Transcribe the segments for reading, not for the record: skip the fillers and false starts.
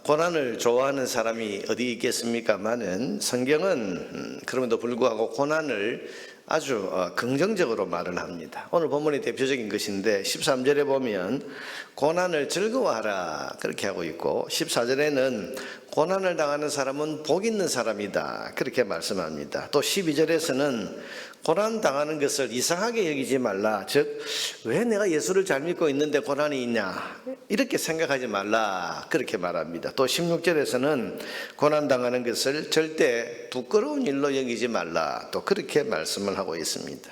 고난을 좋아하는 사람이 어디 있겠습니까마는 성경은 그럼에도 불구하고 고난을 아주 긍정적으로 말을 합니다. 오늘 본문의 대표적인 것인데 13절에 보면 고난을 즐거워하라 그렇게 하고 있고 14절에는 고난을 당하는 사람은 복 있는 사람이다 그렇게 말씀합니다. 또 12절에서는 고난 당하는 것을 이상하게 여기지 말라, 즉 왜 내가 예수를 잘 믿고 있는데 고난이 있냐 이렇게 생각하지 말라 그렇게 말합니다. 또 16절에서는 고난 당하는 것을 절대 부끄러운 일로 여기지 말라 또 그렇게 말씀을 하고 있습니다.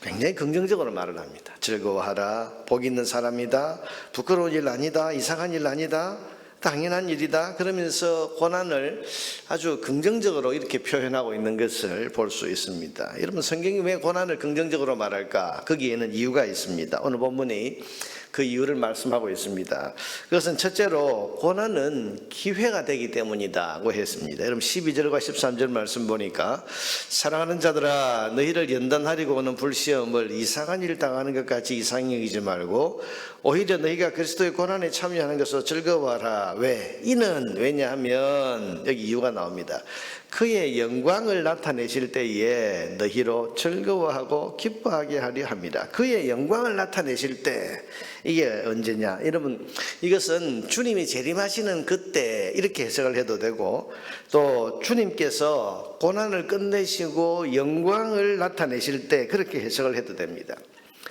굉장히 긍정적으로 말을 합니다. 즐거워하라, 복 있는 사람이다, 부끄러운 일 아니다, 이상한 일 아니다, 당연한 일이다 그러면서 고난을 아주 긍정적으로 이렇게 표현하고 있는 것을 볼 수 있습니다. 여러분, 성경이 왜 고난을 긍정적으로 말할까? 거기에는 이유가 있습니다. 오늘 본문이 그 이유를 말씀하고 있습니다. 그것은 첫째로 고난은 기회가 되기 때문이라고 했습니다. 여러분 12절과 13절 말씀 보니까 사랑하는 자들아 너희를 연단하려고 오는 불시험을 이상한 일 당하는 것 같이 이상히 여기지 말고 오히려 너희가 그리스도의 고난에 참여하는 것으로 즐거워하라. 왜? 이는 왜냐하면 여기 이유가 나옵니다. 그의 영광을 나타내실 때에 너희로 즐거워하고 기뻐하게 하려 합니다. 그의 영광을 나타내실 때, 이게 언제냐? 여러분, 이것은 주님이 재림하시는 그때 이렇게 해석을 해도 되고, 또 주님께서 고난을 끝내시고 영광을 나타내실 때 그렇게 해석을 해도 됩니다.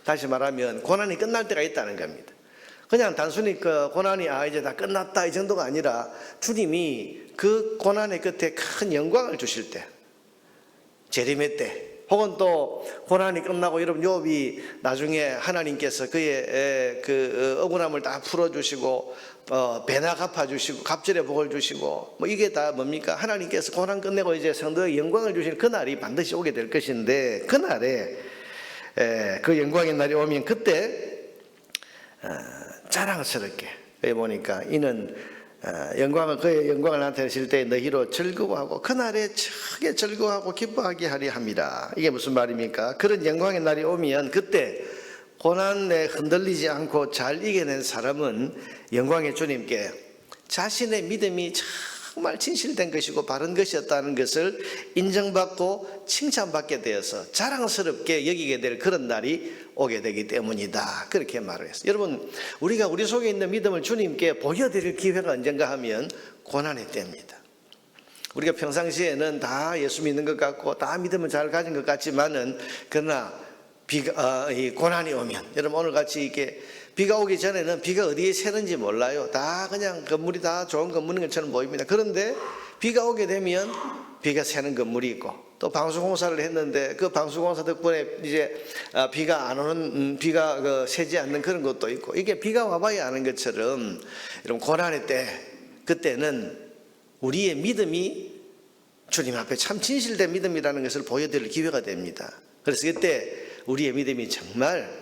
다시 말하면 고난이 끝날 때가 있다는 겁니다. 그냥 단순히 그 고난이 이제 다 끝났다 이 정도가 아니라 주님이 그 고난의 끝에 큰 영광을 주실 때, 재림의 때, 혹은 또 고난이 끝나고 여러분 욥이 나중에 하나님께서 그의 그 억울함을 다 풀어주시고 배나 갚아주시고 갑절의 복을 주시고 뭐 이게 다 뭡니까? 하나님께서 고난 끝내고 이제 성도의 영광을 주시는 그날이 반드시 오게 될 것인데, 그날에 그 영광의 날이 오면 그때 자랑스럽게 보니까 이는 그의 영광을 나타내실 때 너희로 즐거워하고 그날에 크게 즐거워하고 기뻐하게 하려 함이라. 이게 무슨 말입니까? 그런 영광의 날이 오면 그때 고난에 흔들리지 않고 잘 이겨낸 사람은 영광의 주님께 자신의 믿음이 정말 진실된 것이고 바른 것이었다는 것을 인정받고 칭찬받게 되어서 자랑스럽게 여기게 될 그런 날이 오게 되기 때문이다 그렇게 말을 했어요. 여러분, 우리가 우리 속에 있는 믿음을 주님께 보여드릴 기회가 언젠가 하면 고난의 때입니다. 우리가 평상시에는 다 예수 믿는 것 같고 다 믿음을 잘 가진 것 같지만은 그러나 고난이 오면, 여러분 오늘같이 이렇게 비가 오기 전에는 비가 어디에 새는지 몰라요. 다 그냥 건물이 다 좋은 건물인 것처럼 보입니다. 그런데 비가 오게 되면 비가 새는 건물이 있고, 또 방수공사를 했는데 그 방수공사 덕분에 이제 비가 안 오는, 비가 새지 않는 그런 것도 있고, 이게 비가 와봐야 아는 것처럼 이런 고난의 때, 그때는 우리의 믿음이 주님 앞에 참 진실된 믿음이라는 것을 보여드릴 기회가 됩니다. 그래서 그때 우리의 믿음이 정말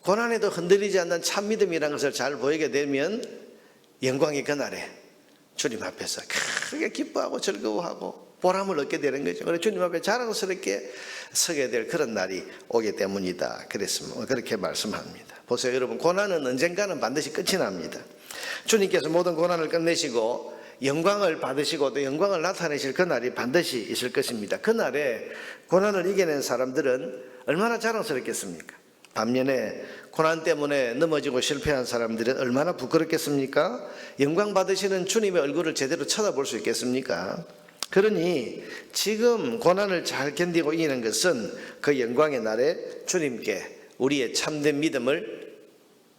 고난에도 흔들리지 않는 참 믿음이라는 것을 잘 보이게 되면 영광의 그날에 주님 앞에서 크게 기뻐하고 즐거워하고 보람을 얻게 되는 거죠. 그래서 주님 앞에 자랑스럽게 서게 될 그런 날이 오게 때문이다. 그렇게 말씀합니다. 보세요, 여러분, 고난은 언젠가는 반드시 끝이 납니다. 주님께서 모든 고난을 끝내시고 영광을 받으시고 또 영광을 나타내실 그날이 반드시 있을 것입니다. 그날에 고난을 이겨낸 사람들은 얼마나 자랑스럽겠습니까? 반면에 고난 때문에 넘어지고 실패한 사람들은 얼마나 부끄럽겠습니까? 영광 받으시는 주님의 얼굴을 제대로 쳐다볼 수 있겠습니까? 그러니 지금 고난을 잘 견디고 이기는 것은 그 영광의 날에 주님께 우리의 참된 믿음을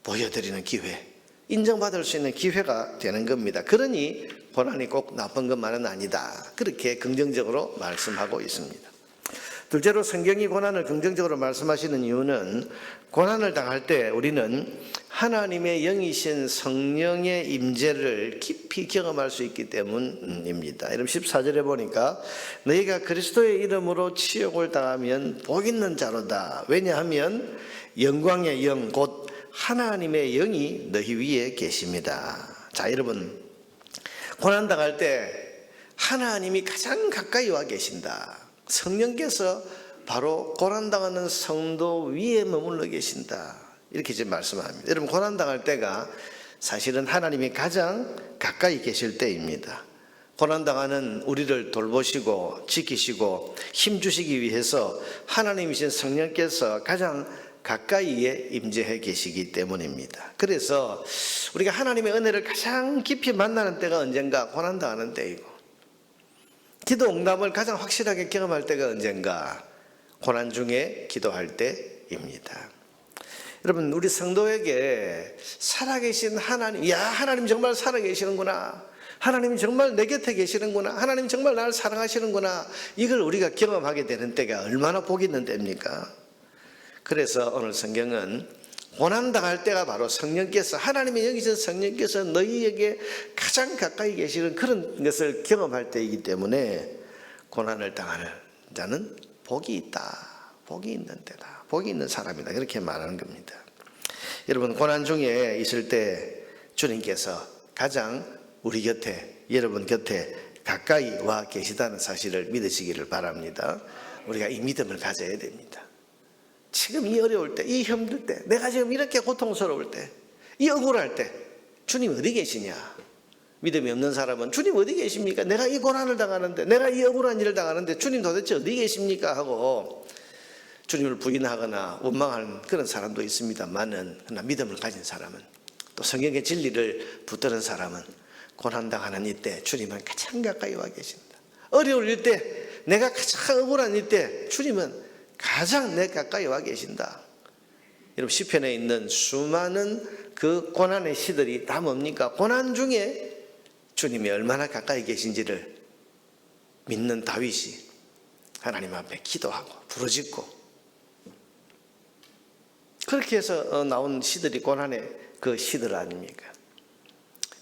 보여드리는 기회, 인정받을 수 있는 기회가 되는 겁니다. 그러니 고난이 꼭 나쁜 것만은 아니다 그렇게 긍정적으로 말씀하고 있습니다. 둘째로 성경이 고난을 긍정적으로 말씀하시는 이유는 고난을 당할 때 우리는 하나님의 영이신 성령의 임재를 깊이 경험할 수 있기 때문입니다. 여러분 14절에 보니까 너희가 그리스도의 이름으로 치욕을 당하면 복 있는 자로다. 왜냐하면 영광의 영 곧 하나님의 영이 너희 위에 계십니다. 자, 여러분, 고난 당할 때 하나님이 가장 가까이 와 계신다. 성령께서 바로 고난당하는 성도 위에 머물러 계신다 이렇게 지금 말씀합니다. 여러분, 고난당할 때가 사실은 하나님이 가장 가까이 계실 때입니다. 고난당하는 우리를 돌보시고 지키시고 힘주시기 위해서 하나님이신 성령께서 가장 가까이에 임재해 계시기 때문입니다. 그래서 우리가 하나님의 은혜를 가장 깊이 만나는 때가 언젠가? 고난당하는 때이고, 기도 응답을 가장 확실하게 경험할 때가 언젠가? 고난 중에 기도할 때입니다. 여러분, 우리 성도에게 살아계신 하나님, 야, 하나님 정말 살아계시는구나, 하나님 정말 내 곁에 계시는구나, 하나님 정말 나를 사랑하시는구나, 이걸 우리가 경험하게 되는 때가 얼마나 복이 있는 때입니까? 그래서 오늘 성경은 고난당할 때가 바로 성령께서, 하나님의 여기서 성령께서 너희에게 가장 가까이 계시는 그런 것을 경험할 때이기 때문에 고난을 당하는 자는 복이 있다, 복이 있는 때다, 복이 있는 사람이다, 그렇게 말하는 겁니다. 여러분, 고난 중에 있을 때 주님께서 가장 우리 곁에, 여러분 곁에 가까이 와 계시다는 사실을 믿으시기를 바랍니다. 우리가 이 믿음을 가져야 됩니다. 지금 이 어려울 때, 이 힘들 때, 내가 지금 이렇게 고통스러울 때, 이 억울할 때 주님 어디 계시냐? 믿음이 없는 사람은 주님 어디 계십니까? 내가 이 고난을 당하는데, 내가 이 억울한 일을 당하는데 주님 도대체 어디 계십니까? 하고 주님을 부인하거나 원망하는 그런 사람도 있습니다만은, 그러나 믿음을 가진 사람은, 또 성경의 진리를 붙드는 사람은 고난당하는 이때 주님은 가장 가까이 와 계신다. 어려울 때, 내가 가장 억울한 이때 주님은 가장 내 가까이 와 계신다. 여러분, 시편에 있는 수많은 그 고난의 시들이 다 뭡니까? 고난 중에 주님이 얼마나 가까이 계신지를 믿는 다윗이 하나님 앞에 기도하고 부르짖고, 그렇게 해서 나온 시들이 고난의 그 시들 아닙니까?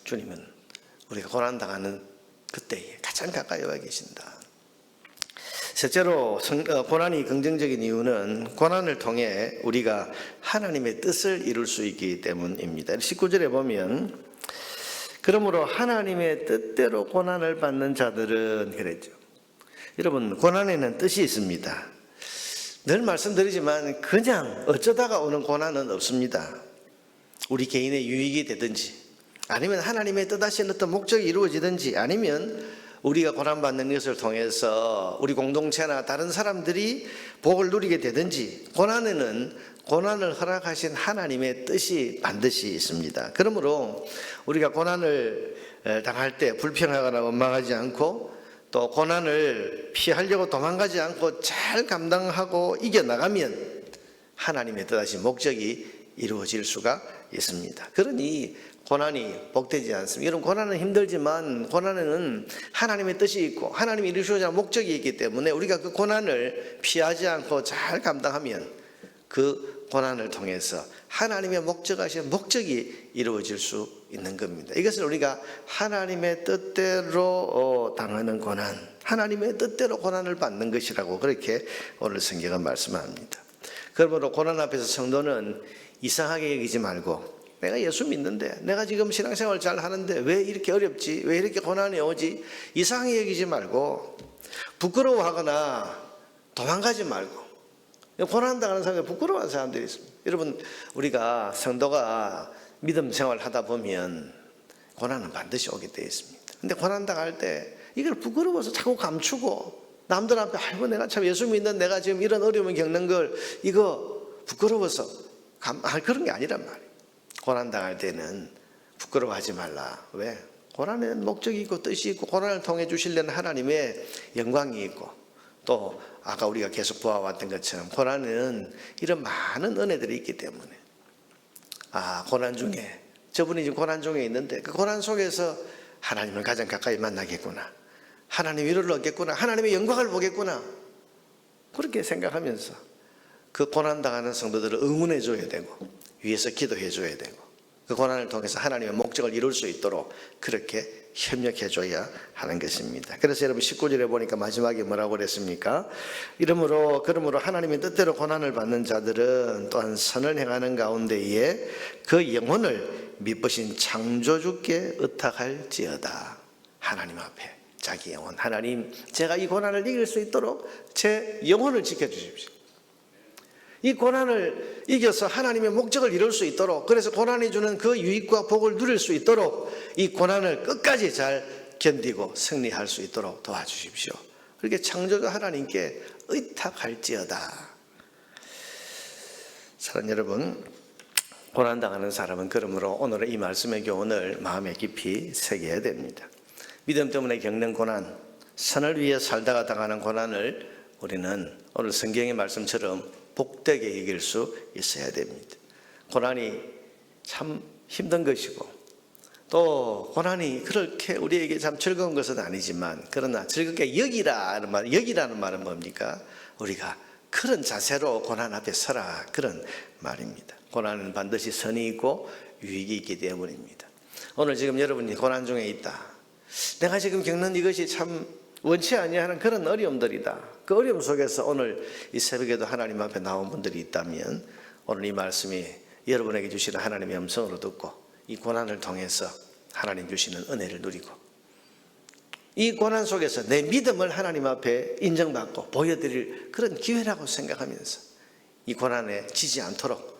주님은 우리가 고난당하는 그때에 가장 가까이 와 계신다. 셋째로, 고난이 긍정적인 이유는 고난을 통해 우리가 하나님의 뜻을 이룰 수 있기 때문입니다. 19절에 보면, 그러므로 하나님의 뜻대로 고난을 받는 자들은, 그랬죠. 여러분, 고난에는 뜻이 있습니다. 늘 말씀드리지만 그냥 어쩌다가 오는 고난은 없습니다. 우리 개인의 유익이 되든지, 아니면 하나님의 뜻하신 어떤 목적이 이루어지든지, 아니면 우리가 고난받는 것을 통해서 우리 공동체나 다른 사람들이 복을 누리게 되든지, 고난에는 고난을 허락하신 하나님의 뜻이 반드시 있습니다. 그러므로 우리가 고난을 당할 때 불평하거나 원망하지 않고, 또 고난을 피하려고 도망가지 않고 잘 감당하고 이겨나가면 하나님의 뜻하신 목적이 이루어질 수가 있습니다. 그러니 고난이 복되지 않습니다. 여러분, 고난은 힘들지만 고난에는 하나님의 뜻이 있고 하나님이 이루시고자 하는 목적이 있기 때문에 우리가 그 고난을 피하지 않고 잘 감당하면 그 고난을 통해서 하나님의 목적하신 목적이 이루어질 수 있는 겁니다. 이것을 우리가 하나님의 뜻대로 당하는 고난, 하나님의 뜻대로 고난을 받는 것이라고 그렇게 오늘 성경은 말씀합니다. 그러므로 고난 앞에서 성도는 이상하게 여기지 말고, 내가 예수 믿는데, 내가 지금 신앙생활 잘 하는데 왜 이렇게 어렵지? 왜 이렇게 고난이 오지? 이상하게 여기지 말고, 부끄러워하거나 도망가지 말고, 고난당하는 사람이 부끄러워하는 사람들이 있습니다. 여러분, 우리가 성도가 믿음 생활 하다 보면 고난은 반드시 오게 되어 있습니다. 근데 고난당할 때 이걸 부끄러워서 자꾸 감추고, 남들 앞에 아이고 내가 참 예수 믿는 내가 지금 이런 어려움을 겪는 걸 이거 부끄러워서 그런 게 아니란 말이에요. 고난당할 때는 부끄러워하지 말라. 왜? 고난에는 목적이 있고 뜻이 있고, 고난을 통해 주시려는 하나님의 영광이 있고, 또 아까 우리가 계속 보아왔던 것처럼 고난에는 이런 많은 은혜들이 있기 때문에, 고난 중에, 저분이 지금 고난 중에 있는데 그 고난 속에서 하나님을 가장 가까이 만나겠구나, 하나님 위로를 얻겠구나, 하나님의 영광을 보겠구나, 그렇게 생각하면서 그 고난당하는 성도들을 응원해 줘야 되고 위해서 기도해 줘야 되고, 그 고난을 통해서 하나님의 목적을 이룰 수 있도록 그렇게 협력해 줘야 하는 것입니다. 그래서 여러분 19절에 보니까 마지막에 뭐라고 그랬습니까? 그러므로 하나님의 뜻대로 고난을 받는 자들은 또한 선을 행하는 가운데에 그 영혼을 미쁘신 창조주께 의탁할지어다. 하나님 앞에 자기 영혼, 하나님 제가 이 고난을 이길 수 있도록 제 영혼을 지켜주십시오. 이 고난을 이겨서 하나님의 목적을 이룰 수 있도록, 그래서 고난이 주는 그 유익과 복을 누릴 수 있도록 이 고난을 끝까지 잘 견디고 승리할 수 있도록 도와주십시오. 그렇게 창조주 하나님께 의탁할지어다. 사랑하는 여러분, 고난당하는 사람은 그러므로 오늘의 이 말씀의 교훈을 마음에 깊이 새겨야 됩니다. 믿음 때문에 겪는 고난, 선을 위해 살다가 당하는 고난을 우리는 오늘 성경의 말씀처럼 복되게 이길 수 있어야 됩니다. 고난이 참 힘든 것이고 또 고난이 그렇게 우리에게 참 즐거운 것은 아니지만, 그러나 즐겁게 여기라는 말은 뭡니까? 우리가 그런 자세로 고난 앞에 서라, 그런 말입니다. 고난은 반드시 선이 있고 유익이 있기 때문입니다. 오늘 지금 여러분이 고난 중에 있다. 내가 지금 겪는 이것이 참 원치 아니하는 그런 어려움들이다. 그 어려움 속에서 오늘 이 새벽에도 하나님 앞에 나온 분들이 있다면 오늘 이 말씀이 여러분에게 주시는 하나님의 음성으로 듣고 이 고난을 통해서 하나님 주시는 은혜를 누리고 이 고난 속에서 내 믿음을 하나님 앞에 인정받고 보여드릴 그런 기회라고 생각하면서 이 고난에 지지 않도록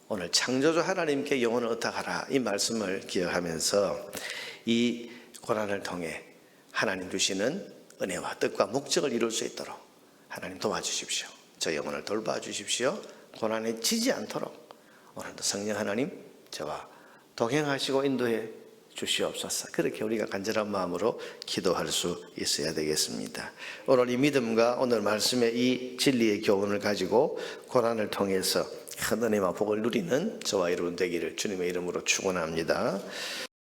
오늘 창조주 하나님께 영혼을 의탁하라, 이 말씀을 기억하면서 이 고난을 통해 하나님 주시는 은혜와 뜻과 목적을 이룰 수 있도록 하나님 도와주십시오. 저 영혼을 돌봐주십시오. 고난에 지지 않도록 오늘도 성령 하나님 저와 동행하시고 인도해 주시옵소서. 그렇게 우리가 간절한 마음으로 기도할 수 있어야 되겠습니다. 오늘 이 믿음과 오늘 말씀의 이 진리의 교훈을 가지고 고난을 통해서 큰 은혜와 복을 누리는 저와 여러분 되기를 주님의 이름으로 축원합니다.